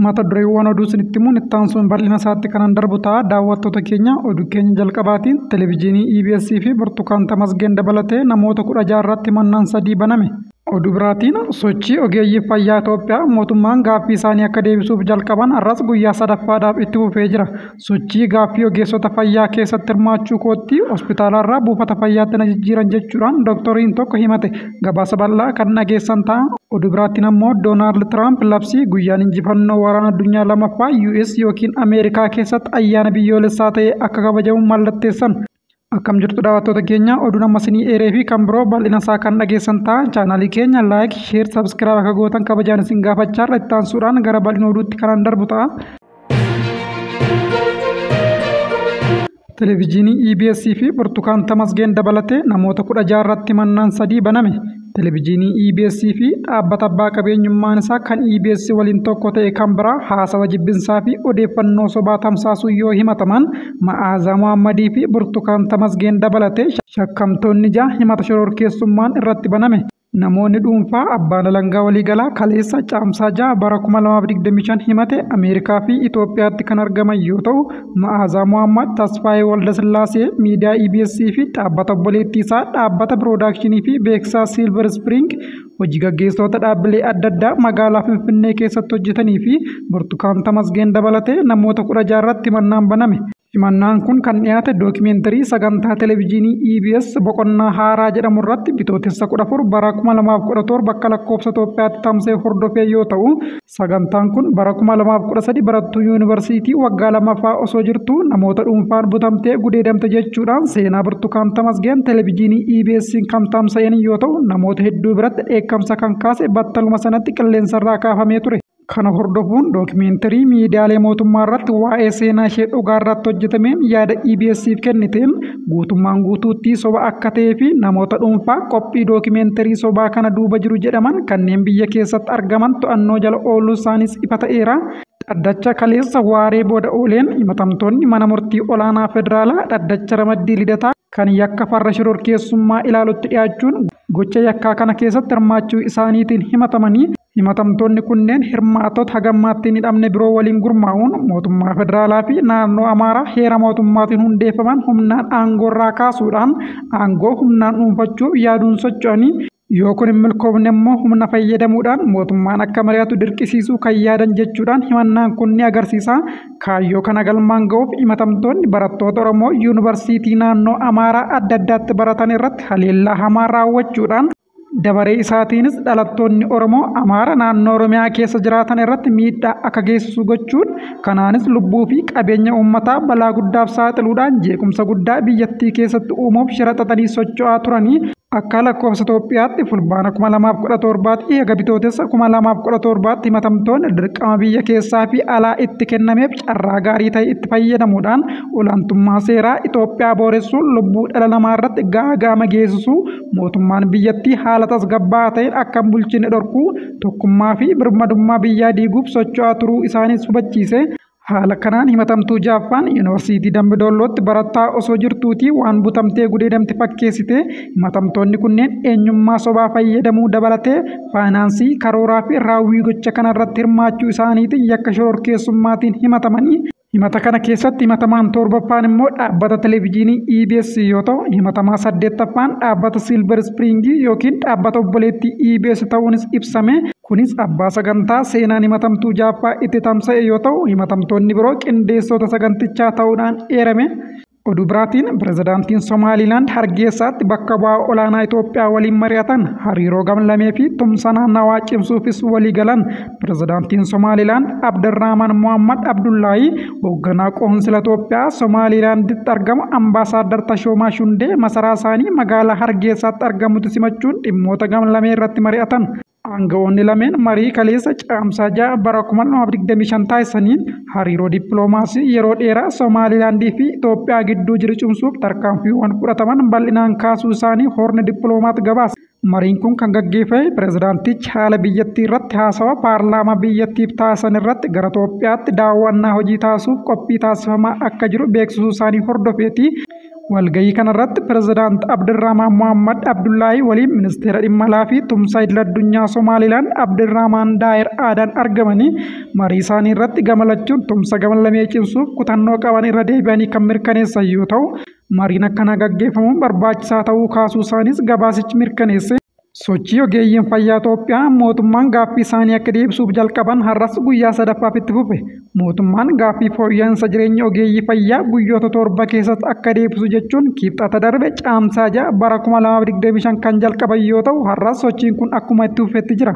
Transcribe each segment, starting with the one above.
mata dureewwan oduu isinitti himuun itti aansuun bal'ina isaatti kanan darbu ta'a. Daawwattoota keenya oduu keenya jalqabaatiin televezyiinii EBS fi Burtukaan Tamasgeen dabalatee namoota 16 irratti himannaan 3 baname. Oduu biraatiin sochii ogeeyyii fayyaa Itoophiyaa mootummaan gaaffii isaanii akka deebisuuf jalqaban har'as guyyaa sadaffaadhaaf itti fufee jira. Sochii gaaffii ogeessota fayyaa keessatti hirmaachuu kootti hospitaalarraa buufata fayyaatti na jijjiiran jechuudhaan dooktoriin tokko himate. Gabaasa bal'aa kan dhageessan ta'a. Oduu biraatiin ammoo Doonaald Tiraamp labsii guyyaan injifannoo waraana addunyaa lamaffaa US yookiin Ameerikaa keessatti ayyaana biyyoolessaa ta'e akka kabajamu mallatteessan. Akkam jirtu daawwattoota keenya oduun amma isinii eeree fi kan biroo bal'ina isaa kan dhageessan ta'a. Chaanaalii keenya laayik, sheer, sabskiraayib akka gootan kabajaan isin gaafachaa irra itti aansuudhaan gara bal'ina oduutti kanan darbu ta'a. Televezyiinii EBS fi Burtukaan Tamasgeen dabalatee namoota 16 irratti himannaan 3 baname. Televezyiinii EBS fi dhaabbata abbaa qabeenyummaan isaa kan EBS waliin tokko ta'e kan biraa haasawa jibbinsaa fi odeeffannoo sobaa tamsaasuu yoo himataman Ma'aazaa Mohammadii fi Burtukaan Tamasgeen dabalatee shakkamtoonni 6 himata shororkeessummaan irratti baname. Namoonni dhuunfaa abbaan alangaa waliigalaa kaleessa caamsaa 6 bara 2025 himate Ameerikaa fi Itoophiyaatti kan argaman yoo ta'u, Ma'aazaa Mohammad Tasfaayee Waldasillaasee miidiyaa EBS fi dhaabbata obboleettii isaa dhaabbata piroodakshinii fi beeksisaa Silver Spring hojii gaggeessitoota dhaabbilee adda addaa magaalaa Finfinnee keessatti hojjetanii fi Burtukaan Tamasgeen dabalatee namoota 16 irratti himannaan baname. Himannaan kun kan dhiyaate dookimeentarii sagantaa televezyiinii EBS boqonnaa haaraa jedhamu irratti bitootessa 14 bara 2017 bakka lakkoofsa Itoophiyaatti tamsa'ee hordofee yoo ta'u, sagantaan kun bara 2013 barattuu yuunivarsiitii waggaa lamaffaa osoo jirtu namoota dhuunfaan butamtee gudeedamte jechuudhaan seenaa Burtukaan Tamasgeen televezyiinii EBS kan tamsa'een yoo ta'u, namoota hedduu biratti dheekkamsa kan kaase battaluma sanatti qilleensarraa kaafamee ture. Kana hordofuun dookimeentarii miidiyaalee mootummaa irratti waa'ee seenaa ishee dhugaa irratti hojjetameen yaada EBS'if kenniteen guutummaan guutuutti soba akka ta'ee fi namoota dhuunfaa qophii dookimeentarii sobaa kana duuba jiru jedhaman kanneen biyya keessatti argaman to'annoo jala ooluu isaanis ifa ta'eera. Dhaddacha kaleessa waaree booda ooleen himatamtoonni mana murtii olaanaa federaalaa dhaddacha ramaddii lidataa kan yakka farra shororkeessummaa ilaalutti dhiyaachuun gocha yakkaa kana keessatti hirmaachuu isaaniitiin himatamanii himatamtoonni kunneen hirmaatota hagammaatti hin hidhamne biroo waliin gurmaa'uun mootummaa federaalaa fi naannoo Amaaraa heera mootummaatiin hundeeffaman humnaan aangoorraa kaasuudhaan aangoo humnaan dhuunfachuuf yaaduun socho'anii yoo kun hin milkoofne immoo humna fayyadamuudhaan mootummaan akka mari'atu dirqisiisuu kan yaadan jechuudhaan himannaan kun ni agarsiisa. Kaayyoo kana galmaan ga'uuf himatamtoonni barattoota Oromoo yuunivarsiitii naannoo Amaaraa adda addaatti baratan irratti haleellaa hamaa raawwachuudhaan dabaree isaatiinis dhalattoonni Oromoo Amaara naannoo Oromiyaa keessa jiraatan irratti miidhaa akka geessisu gochuun kanaanis lubbuu fi qabeenya uummataa balaa guddaaf saaxiluudhaan jeequmsa guddaa biyyattii keessatti uumuuf shira xaxanii socho'aa turanii akka lakkoofsa Itoophiyaatti fulbaana 2017 eega bitootessa 2017 himatamtoonni dirqama biyya keessaa fi alaa itti kennameef carraa gaarii ta'e itti fayyadamuudhaan olaantummaa seeraa Itoophiyaa booressuun lubbuu dhala namaa irratti gaagama geessisuu mootummaan biyyattii haala tasgabbaa'aa ta'een akka hin bulchine dhorkuu tokkummaa fi birmadummaa biyyaa diiguuf socho'aa turuu isaaniis hubachiise. Haala kanaan himatamtuu jaaffaan yuunivarsiitii Dambidollootti barattaa osoo jirtuutii waan butamtee gudeedamte fakkeessite himatamtoonni kunneen eenyummaa sobaa fayyadamuu dabalatee faayinaansii karooraa fi raawwii gocha kanarratti hirmaachuu isaaniitiin yakka shororkeessummaatiin himatamanii. Himata kana keessatti himatamaan 7ffaan immoo dhaabbata televezyiinii EBS yoo ta'u, himatamaa 8ffaan dhaabbata Silver Spring yookiin dhaabbata obboleettii EBS ta'uunis ibsame. Kunis abbaa sagantaa seenaan himatamtuu jaaffaa itti tamsa'e yoo ta'u, himatamtoonni biroo qindeessota sagantichaa ta'uudhaan eerame. Oduu biraatiin pirezidaantiin Somaaliilaand Hargeysaatti bakka bu'aa olaanaa Itoophiyaa waliin mari'atan hariiroo gamlamee fi tumsa naannawaa cimsuufis walii galan. Pirezidaantiin Somaaliilaand Abdirrahmaan Mohammad Abdullaahi hoogganaa qoonsila Itoophiyaa Somaaliilaanditti argamu Ambaasaadar Tashoomaa Shundee masaraa isaanii magaalaa Hargeysaatti argamutti simachuun dhimmoota gamlamee irratti mari'atan. Aangawoonni lameen marii kaleessa caamsaa 6 bara 2025 taasisaniin hariiroo dippiloomaasii yeroo dheeraa Somaaliilaandii fi Itoophiyaa gidduu jiru cimsuuf tarkaanfiiwwan fudhataman bal'inaan kaasuu isaanii horni dippiloomaat gabaase. Mariin kun kan gaggeeffame pirezidaantichi haala biyyattii irratti haasawa paarlaamaa biyyattiif taasisan irratti gara Itoophiyaatti daawwannaa hojii taasisuuf qophii taasifamaa akka jiru beeksisuu isaanii hordofeeti. Walgayii kanarratti Pireezidaant Abdirrahmaan Mohammad Abdullaahi waliin Ministeera Dhimma Alaa fi Tumsa Idil-Addunyaa Somaaliilaand Abdirrahmaan Daa'ir Aadaan argamanii marii isaanii irratti gamalachuun tumsa gamalamee cimsuuf kutannoo qaban irra deebi'anii kan mirkaneessan yoo ta'u, mariin akkanaa gaggeeffamuun barbaachisaa ta'uu kaasuu isaaniis gabaasichi mirkaneesse. Sochii ogeeyyiin fayyaa Itoophiyaa mootummaan gaaffii isaanii akka deebisuuf jalqaban har'as guyyaa sadaffaaf itti fufe. Mootummaan gaaffii fooyya'insa jireenya ogeeyyii fayyaa guyyoota 7 keessatti akka deebisu jechuun kibxata darbe caamsaa 6 bara 2025 kan jalqaban yoo ta'u, har'as sochiin kun akkuma itti fufetti jira.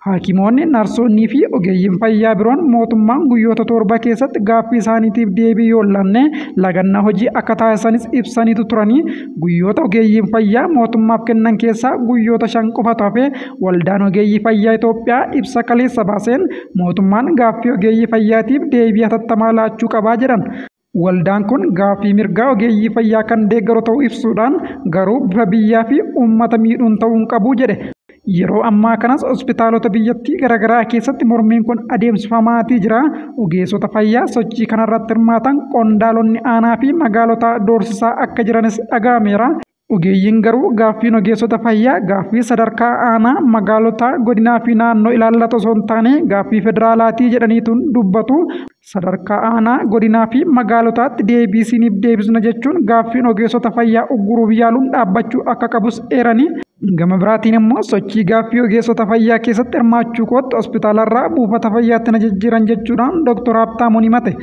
Haakimoonni, narsoonnii fi ogeeyyiin fayyaa biroon mootummaan guyyoota 7 keessatti gaaffii isaaniitiif deebii yoo laanne lagannaa hojii akka taasisanis ibsaniitu turanii guyyoota ogeeyyiin fayyaa mootummaaf kennan keessaa guyyoota 5 qofatu hafe waldaan ogeeyyii fayyaa Itoophiyaa ibsa kaleessa baaseen mootummaan gaaffii ogeeyyii fayyaatiif deebii hatattamaa laachuu qabaa jedhan. Waldaan kun gaaffii mirgaa ogeeyyii fayyaa kan deeggaru ta'uu ibsuudhaan garuu bifa biyyaa fi uummata miidhuun ta'uu hin qabu jedhe. Yeroo ammaa kanas hospitaalota biyyattii garaagaraa keessatti mormiin kun adeemsifamaatii jira. Ogeessota fayyaa sochii kanarratti hirmaatan qondaalonni aanaa fi magaalota doorsisaa akka jiranis dhaga'ameera. Ogeeyyiin garuu gaaffiin ogeessota fayyaa gaaffii sadarkaa aanaa magaalota godinaa fi naannoo ilaallatu osoo hin taane gaaffii federaalaatii jedhaniituun dubbatu. Sadarkaa aanaa godinaa fi magaalotaatti deebii siiniif deebisna jechuun gaaffiin ogeessota fayyaa ugguruuf yaaluun dhaabbachuu akka qabus eeranii. Gama biraatiin immoo sochii gaaffii ogeessota fayyaa keessatti hirmaachuu kootti hospitaalarraa buufata fayyaatti na jijjiiran jechuudhaan Dr. Habtaamuun himate.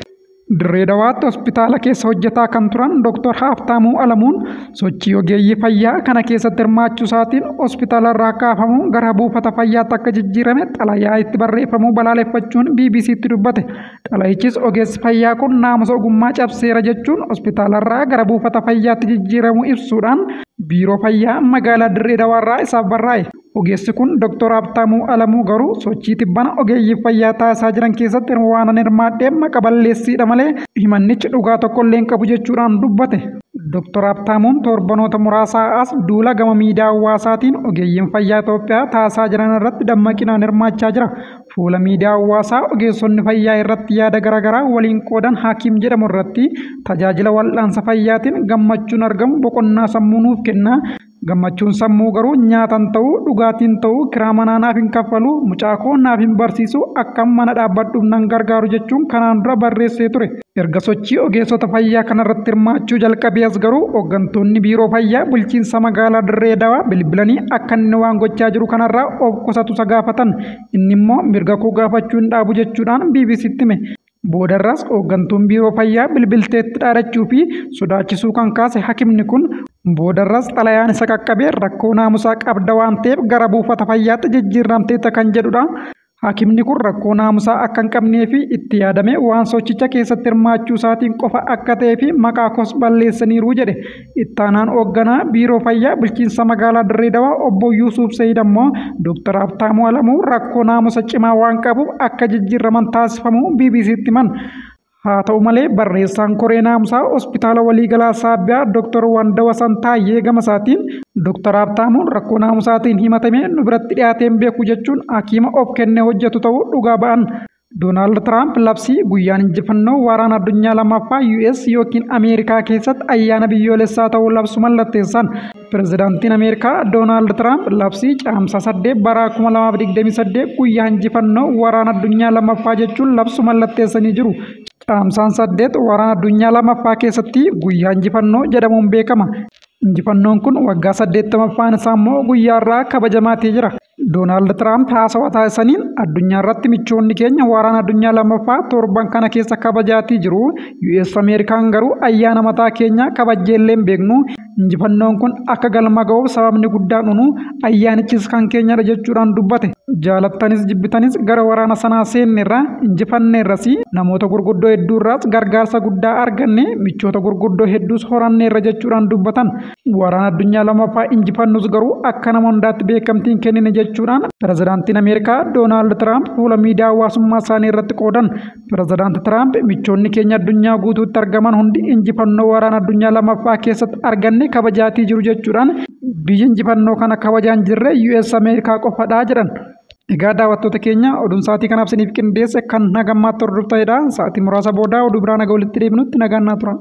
Dirree Dawaatti hospitaala keessa hojjetaa kan turan Dr. Habtaamuu Alamuun sochii ogeeyyii fayyaa kana keessatti hirmaachuu isaatiin hospitaalarraa kaafamuun gara buufata fayyaatti akka jijjiirame xalayaa itti barreeffamuu balaaleffachuun BBC'tti dubbate. Xalayichis ogeessi fayyaa kun naamusa ogummaa cabseera jechuun hospitaalarraa gara buufata fayyaatti jijjiiramuu ibsuudhaan biiroo fayyaa magaalaa Dirree Dawaarraa isaaf barraa'e. Ogeessi kun Dr. Habtaamuu Alamuu garuu sochii tibbana ogeeyyii fayyaa taasisaa jiran keessatti waan hirmaadhee maqa balleessiidha malee himannichi dhugaa tokkollee hin qabu jechuudhaan dubbate. Dr. Habtaamuun torbanoota muraasaa as duula gama miidiyaa hawaasaatiin ogeeyyiin fayyaa Itoophiyaa taasisaa jiran irratti dammaqinaan hirmaachaa jira. Fuula miidiyaa hawaasaa ogeessonni fayyaa irratti yaada garaagaraa waliin qoodan Haakim jedhamu irratti tajaajila wal'aansa fayyaatiin gammachuun argamu boqonnaa sammuu nuuf kenna. Gammachuun sammuu garuu nyaatan ta'uu dhugaatiin ta'uu kiraa manaa naaf hin kaffalu mucaa koo naaf hin barsiisu akkam mana dhaabbadhuuf nan gargaaru jechuun kanaan dura barreessee ture. Erga sochii ogeessota fayyaa kanarratti hirmaachuu jalqabee as garuu hooggantoonni biiroo fayyaa bulchiinsa magaalaa Dirree Dawaa bilbilanii akka inni waan gochaa jiru kanarraa of qusatu isa gaafatan. Inni immoo mirga koo gaafachuu hin dhaabu jechuudhaan BBC'tti hime. Boodarras hooggantuun biiroo fayyaa bilbilteetti dhaadachuu fi sodaachisuu kan kaase Hakimni kun boodarras xalayaan isa qaqqabee rakkoo naamusaa qabda waan ta'eef gara buufata fayyaatti jijjiiramteetta kan jedhudha. Hakimni kun rakkoo naamusaa akka hin qabnee fi itti yaadame waan sochicha keessatti hirmaachuu isaatiin qofa akka ta'ee fi maqaa koos balleessaniiru jedhe. Ittaanaan hoogganaa biiroo fayyaa bulchiinsa magaalaa Dirree Dawaa obbo Yuusuf Sayyid ammoo Dr. Habtaamuu Alamuu rakkoo naamusa cimaa waan qabuuf akka jijjiiraman taasifamu BBC'tti himan. Haa ta'u malee barreessaan koree naamusaa hospitaala waliigalaa Saabbiyaa Dr. Wandawasan Taayyee gama isaatiin Dr. Habtaamuun rakkoo naamusaatiin himatamee nu biratti dhiyaateen beeku jechuun hakiima of kennee hojjetu ta'uu dhugaa ba'an. Doonaald Tiraamp labsii guyyaan injifannoo waraana addunyaa lammaffaa US yookiin Ameerikaa keessatti ayyaana biyyoolessaa ta'uu labsu mallatteessan. Pireezidaantiin Ameerikaa Doonaald Tiraamp labsii caamsaa 8 bara 2028 guyyaa injifannoo waraana addunyaa lammaffaa jechuun labsu mallatteessanii jiru. Caamsaan 8 waraana addunyaa lammaffaa keessatti guyyaa injifannoo jedhamuun beekama. Injifannoon kun waggaa 80ffaan isaa immoo guyyaarraa kabajamaatii jira. Doonaald Tiraamp haasawaa taasisaniin addunyaa irratti michoonni keenya waraana addunyaa lammaffaa torban kana keessa kabajaatii jiru. US Ameerikaan garuu ayyaana mataa keenya kabajjeellee hin beeknu. Injifannoon kun akka galma ga'uuf sababni guddaan unu ayyaanichis kan keenyadha jechuudhaan dubbate. Jaalattanis jibbitanis gara waraana sanaa seenneerra injifanneerras namoota gurguddoo hedduurraas gargaarsa guddaa arganne michoota gurguddoo hedduus horanneerra jechuudhaan dubbatan. Waraana addunyaa lammaffaa injifannus garuu akka nama hundaatti beekamtiin kennine jechuudhaan pireezidaantiin Ameerikaa Doonaald Tiraamp fuula miidiyaa hawaasummaa isaanii irratti qoodan. Pireezidaanti Tiraamp michoonni keenya addunyaa guutuutti argaman hundi injifannoo waraana addunyaa lammaffaa keessatti arganne kabajaatii jiru jechuudhaan biyyi injifannoo kana kabajaan jirre US Ameerikaa qofadhaa jedhan. Egaa daawwattoota keenya oduun sa'aatii kanaaf isiniif qindeesse kan nagammaatti hordoftanidha. Sa'aatii muraasa booda oduu biraa nagaa walitti deebinutti nagaan naa tura.